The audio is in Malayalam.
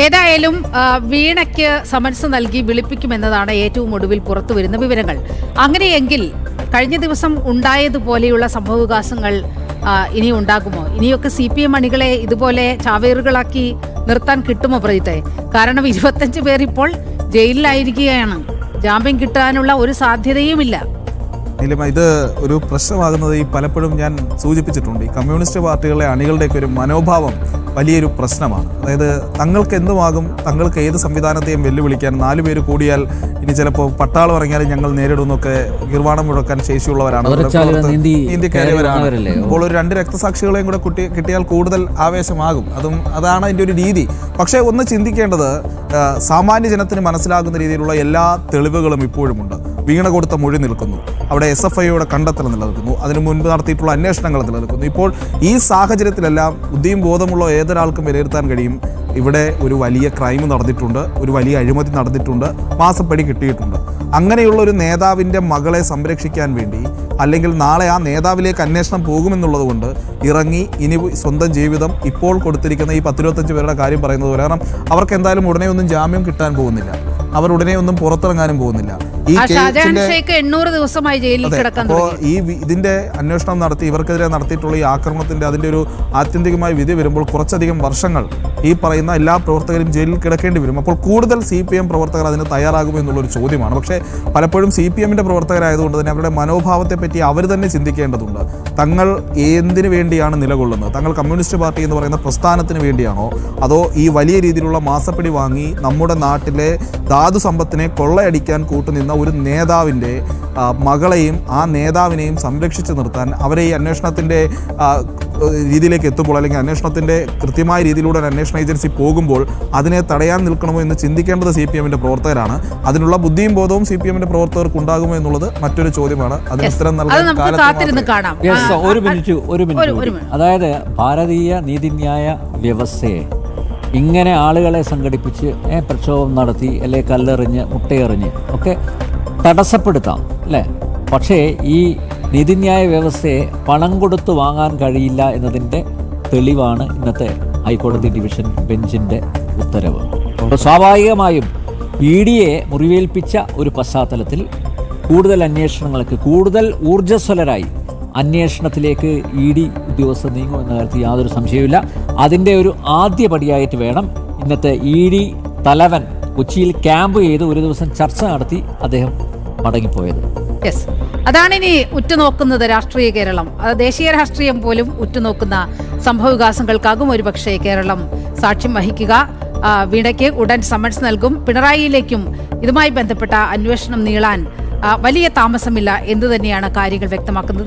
ഏതായാലും വീണയ്ക്ക് സമൻസ് നൽകി വിളിപ്പിക്കുമെന്നതാണ് ഏറ്റവും ഒടുവിൽ പുറത്തുവരുന്ന വിവരങ്ങൾ. അങ്ങനെയെങ്കിൽ കഴിഞ്ഞ ദിവസം ഉണ്ടായതുപോലെയുള്ള സംഭവവികാസങ്ങൾ ഇനി ഉണ്ടാകുമോ? ഇനിയൊക്കെ CPM അണികളെ ഇതുപോലെ ചാവേറുകളാക്കി നിർത്താൻ കിട്ടുമോ പ്രജിത്തെ? കാരണം 25 പേർ ഇപ്പോൾ ജയിലിലായിരിക്കുകയാണ്. ജാമ്യം കിട്ടാനുള്ള ഒരു സാധ്യതയുമില്ല. ഇത് ഒരു പ്രശ്നമാകുന്നത് പലപ്പോഴും ഞാൻ സൂചിപ്പിച്ചിട്ടുണ്ട്. ഈ കമ്മ്യൂണിസ്റ്റ് പാർട്ടികളിലെ അണികളുടെയൊക്കെ ഒരു മനോഭാവം വലിയൊരു പ്രശ്നമാണ്. അതായത് തങ്ങൾക്ക് എന്തുമാകും, തങ്ങൾക്ക് ഏത് സംവിധാനത്തെയും വെല്ലുവിളിക്കാൻ 4 പേര് കൂടിയാൽ ഇനി ചിലപ്പോൾ പട്ടാളം ഇറങ്ങിയാലും ഞങ്ങൾ നേരിടുന്നൊക്കെ ഗീർവാണം മുഴക്കാൻ ശേഷിയുള്ളവരാണ്, ഇന്ത്യക്കാരവരാണ്. അപ്പോൾ ഒരു 2 രക്തസാക്ഷികളെയും കൂടെ കിട്ടിയാൽ കൂടുതൽ ആവേശമാകും. അതാണ് അതിൻ്റെ ഒരു രീതി. പക്ഷേ ഒന്ന് ചിന്തിക്കേണ്ടത്, സാമാന്യ ജനത്തിന് മനസ്സിലാകുന്ന രീതിയിലുള്ള എല്ലാ തെളിവുകളും ഇപ്പോഴുമുണ്ട്. വീണ കൊടുത്ത മൊഴി നിൽക്കുന്നു, അവിടെ SFIയുടെ കണ്ടെത്തൽ നിലനിൽക്കുന്നു, അതിനു മുൻപ് നടത്തിയിട്ടുള്ള അന്വേഷണങ്ങൾ നിലനിൽക്കുന്നു. ഇപ്പോൾ ഈ സാഹചര്യത്തിലെല്ലാം ബുദ്ധിയും ബോധമുള്ള ഏതൊരാൾക്കും വിലയിരുത്താൻ കഴിയും, ഇവിടെ ഒരു വലിയ ക്രൈം നടന്നിട്ടുണ്ട്, ഒരു വലിയ അഴിമതി നടന്നിട്ടുണ്ട്, മാസപ്പടി കിട്ടിയിട്ടുണ്ട്. അങ്ങനെയുള്ള ഒരു നേതാവിൻ്റെ മകളെ സംരക്ഷിക്കാൻ വേണ്ടി, അല്ലെങ്കിൽ നാളെ ആ നേതാവിലേക്ക് അന്വേഷണം പോകുമെന്നുള്ളത് കൊണ്ട് ഇറങ്ങി ഇനി സ്വന്തം ജീവിതം ഇപ്പോൾ കൊടുത്തിരിക്കുന്ന ഈ 10-25 പേരുടെ കാര്യം പറയുന്നത് പോലെ, കാരണം അവർക്ക് എന്തായാലും ഉടനെ ഒന്നും ജാമ്യം കിട്ടാൻ പോകുന്നില്ല, അവർ ഉടനെ ഒന്നും പുറത്തിറങ്ങാനും പോകുന്നില്ല. ഇതിന്റെ അന്വേഷണം നടത്തി ഇവർക്കെതിരെ നടത്തിയിട്ടുള്ള ഈ ആക്രമണത്തിന്റെ അതിന്റെ ഒരു ആത്യന്തികമായ വിധി വരുമ്പോൾ കുറച്ചധികം വർഷങ്ങൾ ഈ പറയുന്ന എല്ലാ പ്രവർത്തകരും ജയിലിൽ കിടക്കേണ്ടി വരും. അപ്പോൾ കൂടുതൽ CPM പ്രവർത്തകർ അതിന് തയ്യാറാകുമോ എന്നുള്ളൊരു ചോദ്യമാണ്. പക്ഷേ പലപ്പോഴും CPMന്റെ പ്രവർത്തകരായതുകൊണ്ട് തന്നെ അവരുടെ മനോഭാവത്തെ പറ്റി അവർ തന്നെ ചിന്തിക്കേണ്ടതുണ്ട്. തങ്ങൾ എന്തിനു വേണ്ടിയാണ് നിലകൊള്ളുന്നത്? തങ്ങൾ കമ്മ്യൂണിസ്റ്റ് പാർട്ടി എന്ന് പറയുന്ന പ്രസ്ഥാനത്തിന് വേണ്ടിയാണോ, അതോ ഈ വലിയ രീതിയിലുള്ള മാസപ്പടി വാങ്ങി നമ്മുടെ നാട്ടിലെ ധാതു സമ്പത്തിനെ കൊള്ളയടിക്കാൻ കൂട്ടുനിന്ന ഒരു നേതാവിൻ്റെ മകളെയും ആ നേതാവിനെയും സംരക്ഷിച്ചു നിർത്താൻ അവരെ ഈ അന്വേഷണത്തിൻ്റെ രീതിയിലേക്ക് എത്തുമ്പോൾ, അല്ലെങ്കിൽ അന്വേഷണത്തിൻ്റെ കൃത്യമായ രീതിയിലൂടെ ഒരു അന്വേഷണ ഏജൻസി പോകുമ്പോൾ അതിനെ തടയാൻ നിൽക്കണമോ എന്ന് ചിന്തിക്കേണ്ടത് CPMന്റെ പ്രവർത്തകരാണ്. അതിനുള്ള ബുദ്ധിയും ബോധവും CPMന്റെ പ്രവർത്തകർക്ക് ഉണ്ടാകുമോ എന്നുള്ളത് മറ്റൊരു ചോദ്യമാണ്. അതിന് ഉത്തരം കാണാം. ഒരു മിനിറ്റ്. അതായത് ഭാരതീയ നീതിന്യായ വ്യവസ്ഥയെ ഇങ്ങനെ ആളുകളെ സംഘടിപ്പിച്ച് പ്രക്ഷോഭം നടത്തി, അല്ലെ കല്ലെറിഞ്ഞ് മുട്ടയെറിഞ്ഞ് ഒക്കെ തടസ്സപ്പെടുത്താം, അല്ലേ? പക്ഷേ ഈ നീതിന്യായ വ്യവസ്ഥയെ പണം കൊടുത്ത് വാങ്ങാൻ കഴിയില്ല എന്നതിൻ്റെ തെളിവാണ് ഇന്നത്തെ ഹൈക്കോടതി ഡിവിഷൻ ബെഞ്ചിൻ്റെ ഉത്തരവ്. സ്വാഭാവികമായും EDയെ മുറിവേൽപ്പിച്ച ഒരു പശ്ചാത്തലത്തിൽ കൂടുതൽ അന്വേഷണങ്ങൾക്ക്, കൂടുതൽ ഊർജ്ജസ്വലരായി അന്വേഷണത്തിലേക്ക് ED ഉദ്യോഗസ്ഥർ നീങ്ങുമെന്ന കാര്യത്തിൽ യാതൊരു സംശയവുമില്ല. അതിൻ്റെ ഒരു ആദ്യ പടിയായിട്ട് വേണം ഇന്നത്തെ ED തലവൻ കൊച്ചിയിൽ ക്യാമ്പ് ചെയ്ത് ഒരു ദിവസം ചർച്ച നടത്തി അദ്ദേഹം മടങ്ങിപ്പോയത്. അതാണ് ഇനി ഉറ്റുനോക്കുന്നത് രാഷ്ട്രീയ കേരളം. ദേശീയ രാഷ്ട്രീയം പോലും ഉറ്റുനോക്കുന്ന സംഭവവികാസങ്ങൾക്കാകും ഒരുപക്ഷെ കേരളം സാക്ഷ്യം വഹിക്കുക. വീണയ്ക്ക് ഉടൻ സമൻസ് നൽകും. പിണറായിയിലേക്കും ഇതുമായി ബന്ധപ്പെട്ട അന്വേഷണം നീളാൻ വലിയ താമസമില്ല എന്ന് തന്നെയാണ് കാര്യങ്ങൾ വ്യക്തമാക്കുന്നത്.